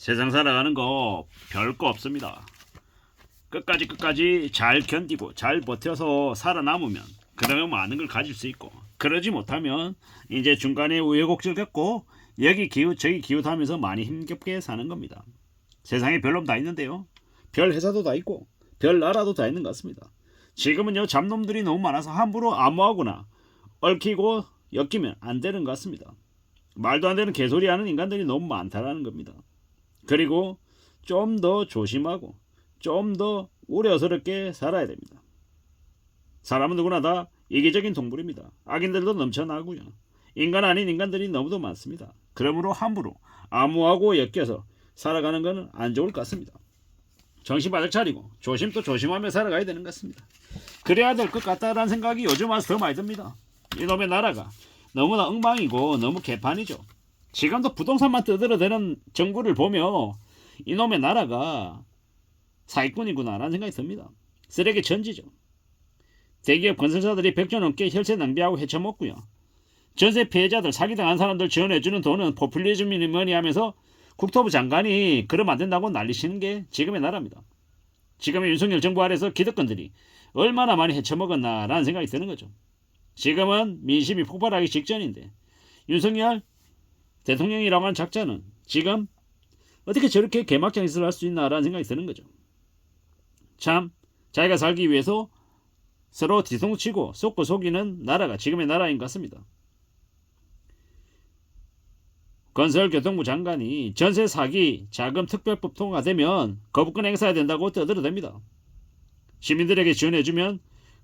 세상 살아가는 거 별거 없습니다. 끝까지 잘 견디고 잘 버텨서 살아남으면 그러면 많은 걸 가질 수 있고, 그러지 못하면 이제 중간에 우여곡절 겪고 여기 기웃 저기 기웃하면서 많이 힘겹게 사는 겁니다. 세상에 별놈 다 있는데요, 별 회사도 다 있고 별 나라도 다 있는 것 같습니다. 지금은요, 잡놈들이 너무 많아서 함부로 암호하거나 얽히고 엮이면 안 되는 것 같습니다. 말도 안 되는 개소리 하는 인간들이 너무 많다라는 겁니다. 그리고 좀 더 조심하고 좀 더 우려스럽게 살아야 됩니다. 사람은 누구나 다 이기적인 동물입니다. 악인들도 넘쳐나고요. 인간 아닌 인간들이 너무도 많습니다. 그러므로 함부로 암호하고 엮여서 살아가는 것은 안 좋을 것 같습니다. 정신 바짝 차리고 조심 또 조심하며 살아가야 되는 것 같습니다. 그래야 될 것 같다라는 생각이 요즘 와서 더 많이 듭니다. 이놈의 나라가 너무나 엉망이고 너무 개판이죠. 지금도 부동산만 떠들어대는 정부를 보며 이놈의 나라가 사기꾼이구나라는 생각이 듭니다. 쓰레기 천지죠. 대기업 건설사들이 100조 넘게 혈세 낭비하고 헤쳐먹고요. 전세 피해자들, 사기당한 사람들 지원해주는 돈은 포퓰리즘이니 뭐니 하면서 국토부 장관이 그러면 안 된다고 난리치는 게 지금의 나라입니다. 지금의 윤석열 정부 아래서 기득권들이 얼마나 많이 헤쳐먹었나라는 생각이 드는 거죠. 지금은 민심이 폭발하기 직전인데 윤석열 대통령이라고 하는 작자는 지금 어떻게 저렇게 개막장 짓을 할 수 있나라는 생각이 드는 거죠. 참 자기가 살기 위해서 서로 뒤통치고 속고 속이는 나라가 지금의 나라인 것 같습니다. 건설교통부 장관이 전세 사기 자금 특별법 통과되면 거부권 행사해야 된다고 떠들어댑니다. 시민들에게 지원해주면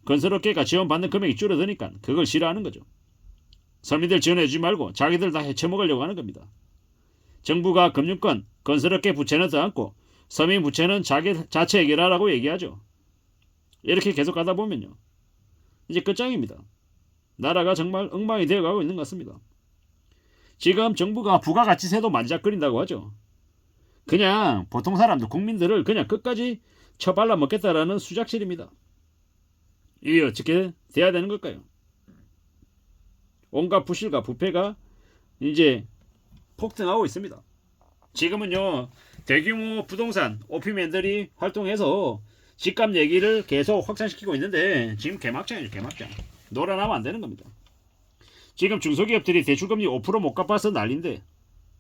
건설업계가 지원받는 금액이 줄어드니까 그걸 싫어하는 거죠. 서민들 지원해주지 말고 자기들 다 헤쳐먹으려고 하는 겁니다. 정부가 금융권, 건설업계 부채는 떠안고 서민 부채는 자체 해결하라고 얘기하죠. 이렇게 계속 가다 보면요, 이제 끝장입니다. 나라가 정말 엉망이 되어가고 있는 것 같습니다. 지금 정부가 부가가치세도 만지작거린다고 하죠. 그냥 보통 사람들, 국민들을 그냥 끝까지 처발라 먹겠다라는 수작질입니다. 이게 어떻게 돼야 되는 걸까요? 온갖 부실과 부패가 이제 폭등하고 있습니다. 지금은요, 대규모 부동산 오피맨들이 활동해서 집값 얘기를 계속 확산시키고 있는데 지금 개막장이죠. 개막장. 놀아나면 안 되는 겁니다. 지금 중소기업들이 대출금리 5% 못 갚아서 난린데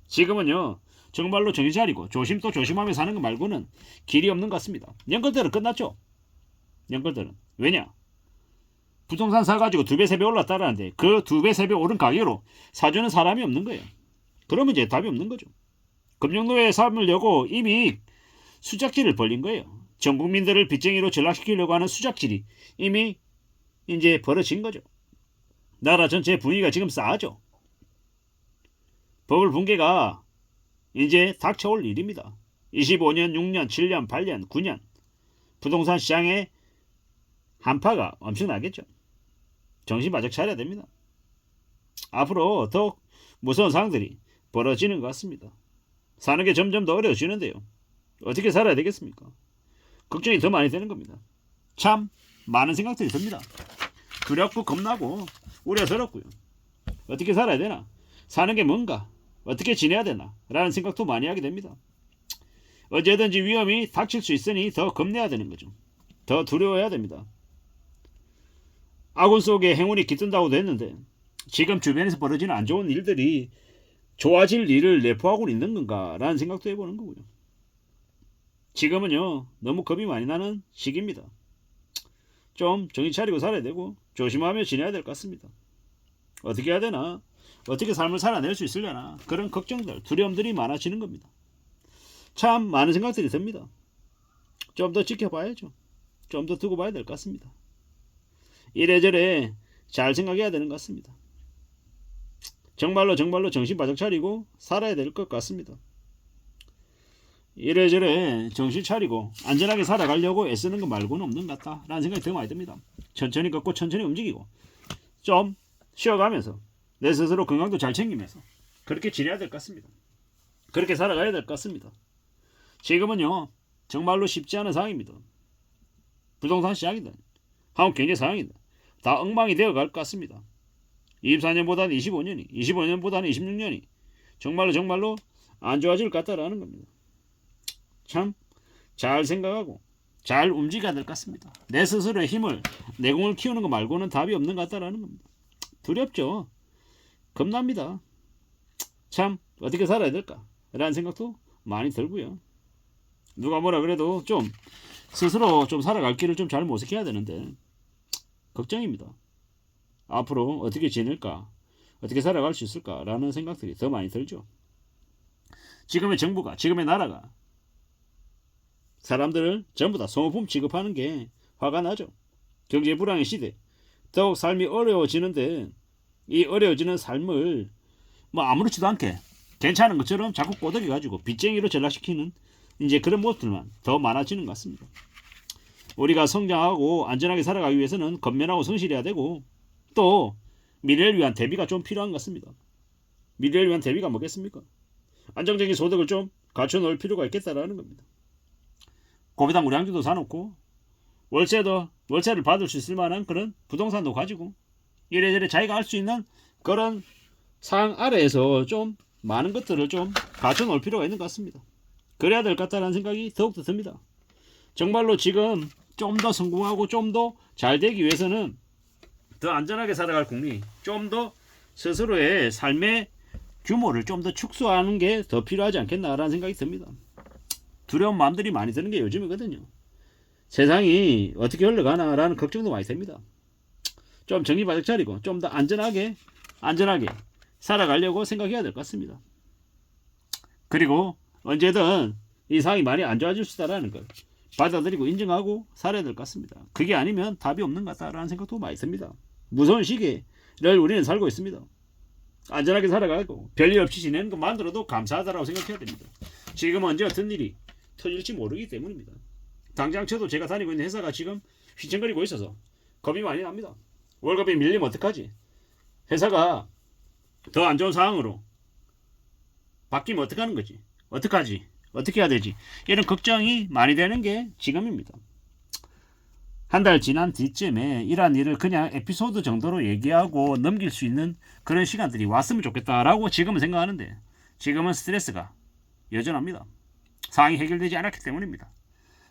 지금은요, 정말로 정신 차리고 조심 또 조심하며 사는 것 말고는 길이 없는 것 같습니다. 연끌들은 끝났죠. 연끌들은. 왜냐? 부동산 사가지고 2배 3배 올랐다라는데 그 2배 3배 오른 가격으로 사주는 사람이 없는 거예요. 그러면 이제 답이 없는 거죠. 금융노예 삼으려고 이미 수작질을 벌린 거예요. 전 국민들을 빚쟁이로 전락시키려고 하는 수작질이 이미 이제 벌어진 거죠. 나라 전체 분위기가 지금 싸하죠. 버블 붕괴가 이제 닥쳐올 일입니다. 25년, 6년, 7년, 8년, 9년 부동산 시장의 한파가 엄청나겠죠. 정신 바짝 차려야 됩니다. 앞으로 더 무서운 상황들이 벌어지는 것 같습니다. 사는 게 점점 더 어려워지는데요, 어떻게 살아야 되겠습니까? 걱정이 더 많이 되는 겁니다. 참 많은 생각들이 듭니다. 두렵고 겁나고 우려스럽고요. 어떻게 살아야 되나? 사는 게 뭔가? 어떻게 지내야 되나? 라는 생각도 많이 하게 됩니다. 언제든지 위험이 닥칠 수 있으니 더 겁내야 되는 거죠. 더 두려워해야 됩니다. 아군 속에 행운이 깃든다고도 했는데 지금 주변에서 벌어지는 안 좋은 일들이 좋아질 일을 내포하고 있는 건가? 라는 생각도 해보는 거고요. 지금은요, 너무 겁이 많이 나는 시기입니다. 좀 정신 차리고 살아야 되고 조심하며 지내야 될 것 같습니다. 어떻게 해야 되나? 어떻게 삶을 살아낼 수 있으려나? 그런 걱정들, 두려움들이 많아지는 겁니다. 참 많은 생각들이 듭니다. 좀 더 지켜봐야죠. 좀 더 두고 봐야 될 것 같습니다. 이래저래 잘 생각해야 되는 것 같습니다. 정말로 정신 바짝 차리고 살아야 될 것 같습니다. 이래저래 정신 차리고 안전하게 살아가려고 애쓰는 것 말고는 없는 것 같다라는 생각이 더 많이 듭니다. 천천히 걷고 천천히 움직이고 좀 쉬어가면서 내 스스로 건강도 잘 챙기면서 그렇게 지내야 될 것 같습니다. 그렇게 살아가야 될 것 같습니다. 지금은요, 정말로 쉽지 않은 상황입니다. 부동산 시장이든 한국 경제 상황이든 다 엉망이 되어갈 것 같습니다. 24년보다는 25년이, 25년보다는 26년이 정말로 안 좋아질 것 같다라는 겁니다. 참 잘 생각하고 잘 움직여야 될 것 같습니다. 내 스스로의 힘을 내공을 키우는 거 말고는 답이 없는 것 같다라는 겁니다. 두렵죠. 겁납니다. 참 어떻게 살아야 될까 라는 생각도 많이 들고요. 누가 뭐라 그래도 좀 스스로 좀 살아갈 길을 좀 잘 모색해야 되는데 걱정입니다. 앞으로 어떻게 지낼까, 어떻게 살아갈 수 있을까라는 생각들이 더 많이 들죠. 지금의 정부가, 지금의 나라가 사람들을 전부 다 소모품 취급하는 게 화가 나죠. 경제 불황의 시대, 더욱 삶이 어려워지는데 이 어려워지는 삶을 뭐 아무렇지도 않게 괜찮은 것처럼 자꾸 꼬드겨가지고 빚쟁이로 전락시키는 이제 그런 모습들만 더 많아지는 것 같습니다. 우리가 성장하고 안전하게 살아가기 위해서는 건면하고 성실해야 되고 또 미래를 위한 대비가 좀 필요한 것 같습니다. 미래를 위한 대비가 뭐겠습니까? 안정적인 소득을 좀 갖춰놓을 필요가 있겠다라는 겁니다. 고비당 우량주도 사놓고 월세를 받을 수 있을 만한 그런 부동산도 가지고 이래저래 자기가 할 수 있는 그런 상 아래에서 좀 많은 것들을 좀 갖춰놓을 필요가 있는 것 같습니다. 그래야 될 것 같다는 생각이 더욱더 듭니다. 정말로 지금 좀 더 성공하고 좀 더 잘 되기 위해서는 더 안전하게 살아갈 국민, 좀 더 스스로의 삶의 규모를 좀 더 축소하는 게 더 필요하지 않겠나라는 생각이 듭니다. 두려운 마음들이 많이 드는 게 요즘이거든요. 세상이 어떻게 흘러가나라는 걱정도 많이 됩니다. 좀 정신 바짝 차리고 좀 더 안전하게 살아가려고 생각해야 될 것 같습니다. 그리고 언제든 이 상황이 많이 안 좋아질 수 있다는 걸 받아들이고 인정하고 살아야 될 것 같습니다. 그게 아니면 답이 없는 것 같다라는 생각도 많이 듭니다. 무서운 시기를 우리는 살고 있습니다. 안전하게 살아가고 별일 없이 지내는 것만으로도 감사하다라고 생각해야 됩니다. 지금 언제 어떤 일이 터질지 모르기 때문입니다. 당장 저도 제가 다니고 있는 회사가 지금 휘청거리고 있어서 겁이 많이 납니다. 월급이 밀리면 어떡하지? 회사가 더 안 좋은 상황으로 바뀌면 어떡하는 거지? 어떡하지? 어떻게 해야 되지? 이런 걱정이 많이 되는 게 지금입니다. 한 달 지난 뒤쯤에 이러한 일을 그냥 에피소드 정도로 얘기하고 넘길 수 있는 그런 시간들이 왔으면 좋겠다라고 지금은 생각하는데 지금은 스트레스가 여전합니다. 상황이 해결되지 않았기 때문입니다.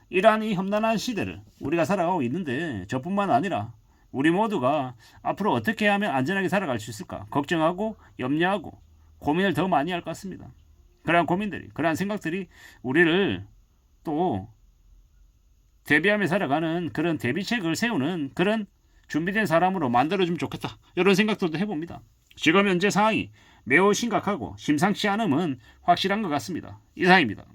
이러한 이 험난한 시대를 우리가 살아가고 있는데 저뿐만 아니라 우리 모두가 앞으로 어떻게 하면 안전하게 살아갈 수 있을까 걱정하고 염려하고 고민을 더 많이 할 것 같습니다. 그러한 고민들이, 그러한 생각들이 우리를 또 대비하며 살아가는 그런 대비책을 세우는 그런 준비된 사람으로 만들어주면 좋겠다. 이런 생각들도 해봅니다. 지금 현재 상황이 매우 심각하고 심상치 않음은 확실한 것 같습니다. 이상입니다.